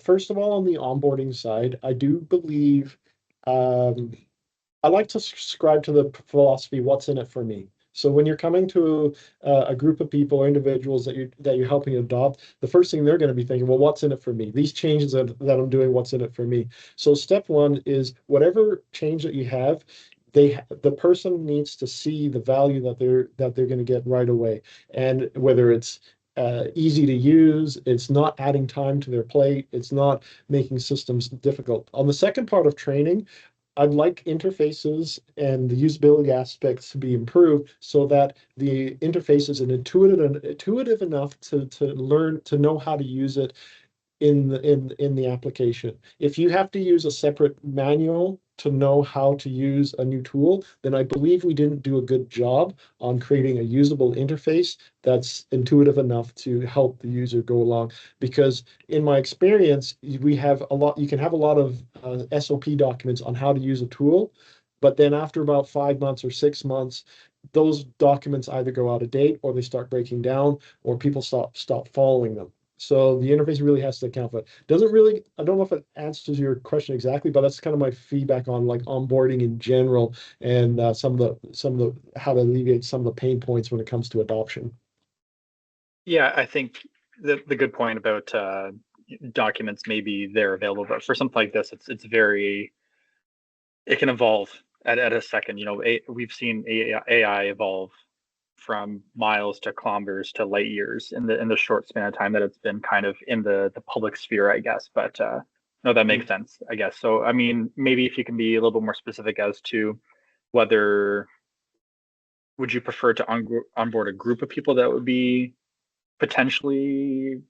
first of all, on the onboarding side, I do believe I like to subscribe to the philosophy, what's in it for me. So when you're coming to a group of people or individuals that you're helping adopt, the first thing they're going to be thinking, well, what's in it for me? These changes that I'm doing, what's in it for me? So step one is whatever change that you have, the person needs to see the value that they're going to get right away, and whether it's easy to use, it's not adding time to their plate, it's not making systems difficult. On the second part of training, I'd like interfaces and the usability aspects to be improved so that the interface is intuitive enough to learn, to know how to use it in the application. If you have to use a separate manual to know how to use a new tool, then I believe we didn't do a good job on creating a usable interface that's intuitive enough to help the user go along. Because in my experience, you can have a lot of SOP documents on how to use a tool, but then after about 5 months or 6 months, those documents either go out of date or they start breaking down or people stop following them. So the interface really has to account for it. Doesn't really, I don't know if it answers your question exactly, but that's kind of my feedback on like onboarding in general and some of the how to alleviate some of the pain points when it comes to adoption. Yeah, I think the good point about documents, maybe they're available, but for something like this, it's very, it can evolve at a second. We've seen AI evolve from miles to kilometers to light years in the short span of time that it's been kind of in the public sphere, I guess. But no, that makes sense, I guess. So I mean, maybe if you can be a little bit more specific as to whether would you prefer to onboard a group of people that would be potentially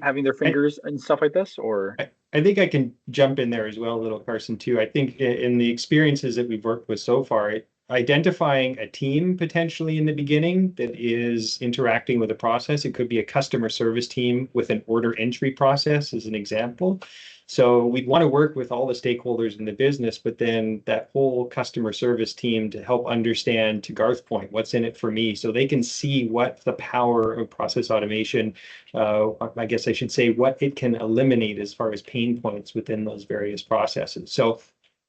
having their fingers and stuff like this, or I think I can jump in there as well, little Carson, too. I think in the experiences that we've worked with so far, identifying a team potentially in the beginning that is interacting with a process. It could be a customer service team with an order entry process as an example. So we'd want to work with all the stakeholders in the business, but then that whole customer service team to help understand, to Garth's point, what's in it for me, so they can see what the power of process automation, I guess I should say, what it can eliminate as far as pain points within those various processes. So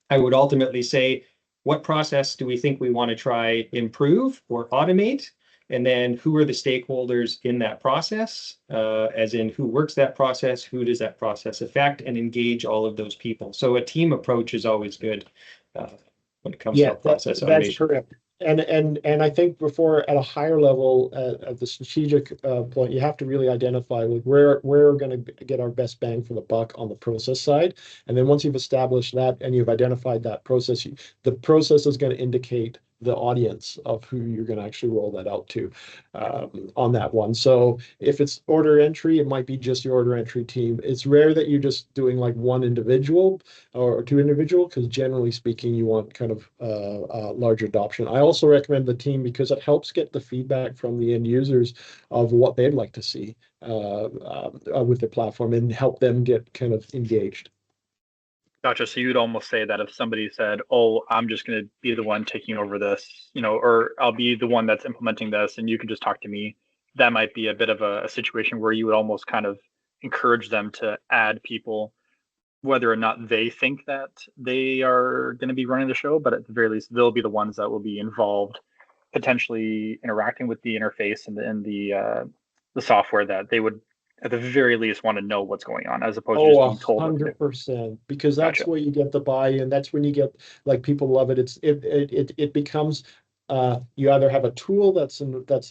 I would ultimately say, what process do we think we want to try improve or automate? And then who are the stakeholders in that process, as in who works that process, who does that process affect, and engage all of those people. So a team approach is always good when it comes to process automation. That's correct. And I think before at a higher level at the strategic point, you have to really identify like where we're going to get our best bang for the buck on the process side. And then once you've established that and you've identified that process, the process is going to indicate the audience of who you're going to actually roll that out to on that one. So if it's order entry, it might be just your order entry team. It's rare that you're just doing like one individual or two individual, because generally speaking, you want kind of larger adoption. I also recommend the team because it helps get the feedback from the end users of what they'd like to see with the platform and help them get kind of engaged. Gotcha. So you'd almost say that if somebody said, "Oh, I'm just going to be the one taking over this," or I'll be the one that's implementing this, and you can just talk to me, that might be a bit of a situation where you would almost kind of encourage them to add people, whether or not they think that they are going to be running the show, but at the very least, they'll be the ones that will be involved, potentially interacting with the interface and the software, that they would at the very least want to know what's going on as opposed to Oh, just being told what to do. 100%, because that's Gotcha. where you get the buy-in. That's when you get, like, people love it. It becomes, you either have a tool that's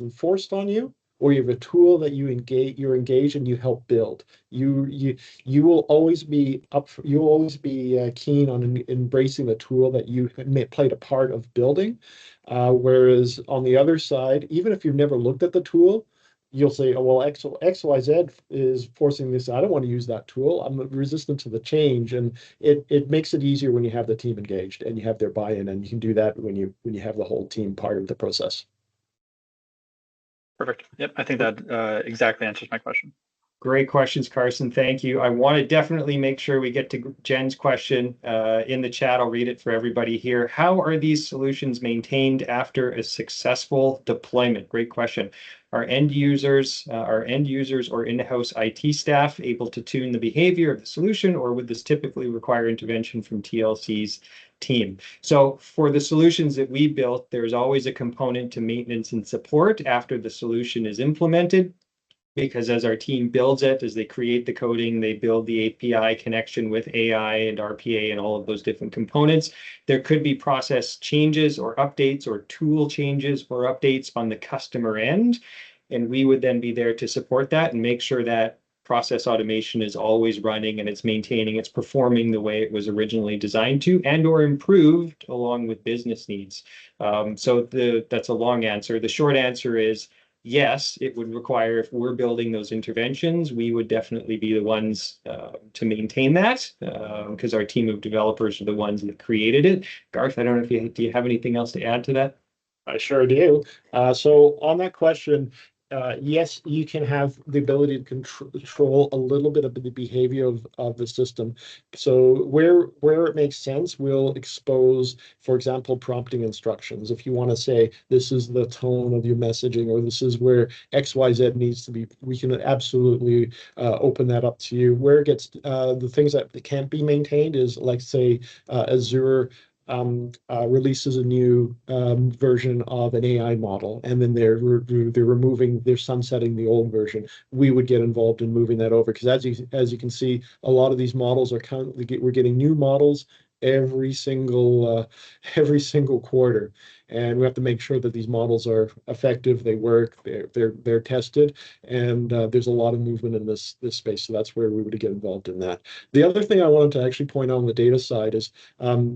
enforced on you, or you have a tool that you're engaged and you help build. You will always be you'll always be keen on embracing the tool that you played a part of building. Whereas on the other side, even if you've never looked at the tool, you'll say, oh, well, XYZ is forcing this. I don't want to use that tool. I'm resistant to the change. And it makes it easier when you have the team engaged and you have their buy-in, and you can do that when you have the whole team part of the process. Perfect. Yep. I think that exactly answers my question. Great questions, Carson. Thank you. I want to definitely make sure we get to Jen's question in the chat. I'll read it for everybody here. How are these solutions maintained after a successful deployment? Great question. Are end users or in-house IT staff able to tune the behavior of the solution, or would this typically require intervention from TLC's team? So for the solutions that we built, there's always a component to maintenance and support after the solution is implemented, because as our team builds it, as they create the coding, they build the API connection with AI and RPA and all of those different components. There could be process changes or updates or tool changes or updates on the customer end. And we would then be there to support that and make sure that process automation is always running and it's maintaining, it's performing the way it was originally designed to, and or improved along with business needs. So that's a long answer. The short answer is, yes, it would require, if we're building those interventions, we would definitely be the ones to maintain that, because our team of developers are the ones that created it. Garth, I don't know if do you have anything else to add to that? I sure do. So on that question, yes, you can have the ability to control a little bit of the behavior of the system. So where it makes sense, we'll expose, for example, prompting instructions. If you want to say, this is the tone of your messaging, or this is where XYZ needs to be, we can absolutely open that up to you. Where it gets, the things that can't be maintained is, like, say, Azure releases a new version of an AI model, and then they're sunsetting the old version. We would get involved in moving that over, because as you can see, a lot of these models are we're getting new models every single quarter, and we have to make sure that these models are effective, they work, they're tested, and there's a lot of movement in this space. So that's where we would get involved in that. The other thing I wanted to actually point out on the data side is,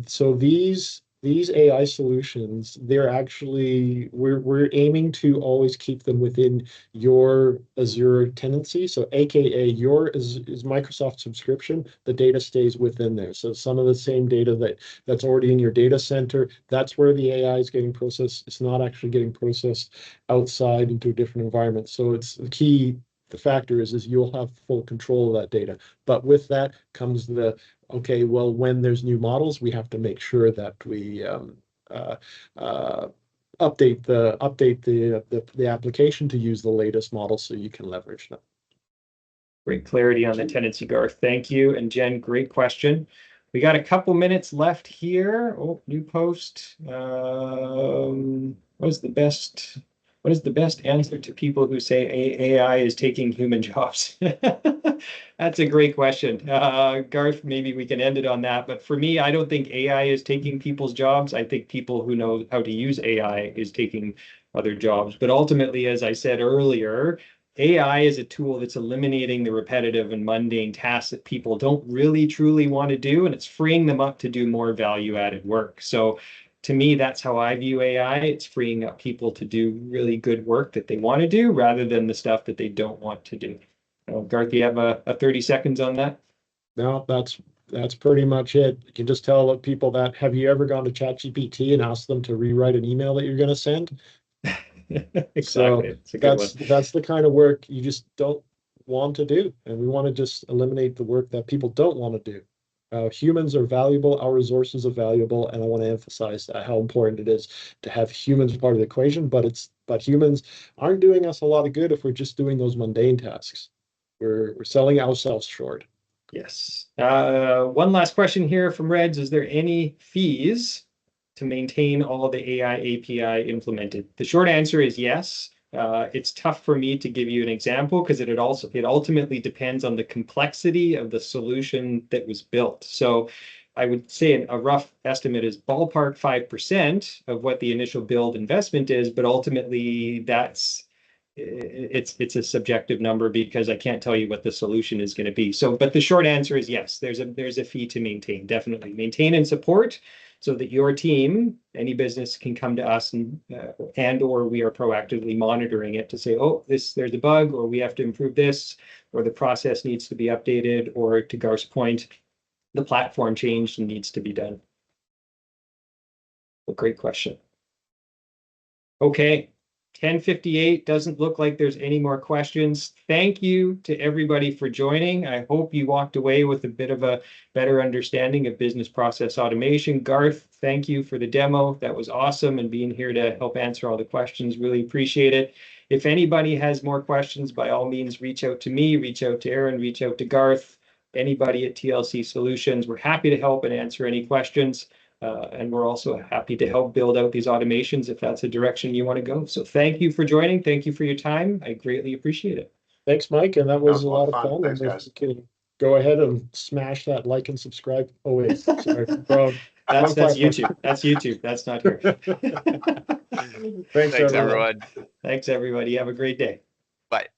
so these AI solutions, they're actually, we're aiming to always keep them within your Azure tenancy. So AKA your is Microsoft subscription, the data stays within there. So some of the same data that's already in your data center, that's where the AI is getting processed. It's not actually getting processed outside into a different environment. So it's the key. The factor is you'll have full control of that data. But with that comes okay, well, when there's new models, we have to make sure that we update the application to use the latest model so you can leverage them. Great clarity on the tenancy, Garth. Thank you. And Jen, great question. We got a couple minutes left here. Oh, new post. What is the best answer to people who say AI is taking human jobs? That's a great question. Garth, maybe we can end it on that. But for me, I don't think AI is taking people's jobs. I think people who know how to use AI is taking other jobs. But ultimately, as I said earlier, AI is a tool that's eliminating the repetitive and mundane tasks that people don't really truly want to do, and it's freeing them up to do more value-added work. So to me, that's how I view AI. It's freeing up people to do really good work that they want to do rather than the stuff that they don't want to do. Garth, do you have a 30 seconds on that? No, that's pretty much it. You can just tell people that, have you ever gone to ChatGPT and asked them to rewrite an email that you're going to send? Exactly. So that's the kind of work you just don't want to do. And we want to just eliminate the work that people don't want to do. Humans are valuable, our resources are valuable, and I want to emphasize that, how important it is to have humans part of the equation, but humans aren't doing us a lot of good if we're just doing those mundane tasks. We're selling ourselves short. Yes. One last question here from Reds. Is there any fees to maintain all of the AI API implemented? The short answer is yes. It's tough for me to give you an example because it ultimately depends on the complexity of the solution that was built. So I would say a rough estimate is ballpark 5% of what the initial build investment is, but ultimately it's a subjective number because I can't tell you what the solution is going to be. So, but the short answer is yes, there's a fee to maintain, definitely maintain and support, so that your team, any business, can come to us and or we are proactively monitoring it to say, oh, there's a bug, or we have to improve this, or the process needs to be updated, or to Garth's point, the platform changed and needs to be done. A great question. Okay. 10:58, doesn't look like there's any more questions. Thank you to everybody for joining. I hope you walked away with a bit of a better understanding of business process automation. Garth, thank you for the demo. That was awesome, and being here to help answer all the questions. Really appreciate it. If anybody has more questions, by all means, reach out to me, reach out to Aaron, reach out to Garth, anybody at TLC Solutions. We're happy to help and answer any questions. And we're also happy to help build out these automations if that's a direction you want to go. So thank you for joining. Thank you for your time. I greatly appreciate it. Thanks, Mike, and that was That a was lot of fun. Thanks, And guys. if you can go ahead and smash that like and subscribe. Oh wait, sorry, wrong. That's platform. YouTube. That's YouTube. That's not here. Thanks, Thanks, everyone. everyone. Thanks, everybody. Have a great day. Bye.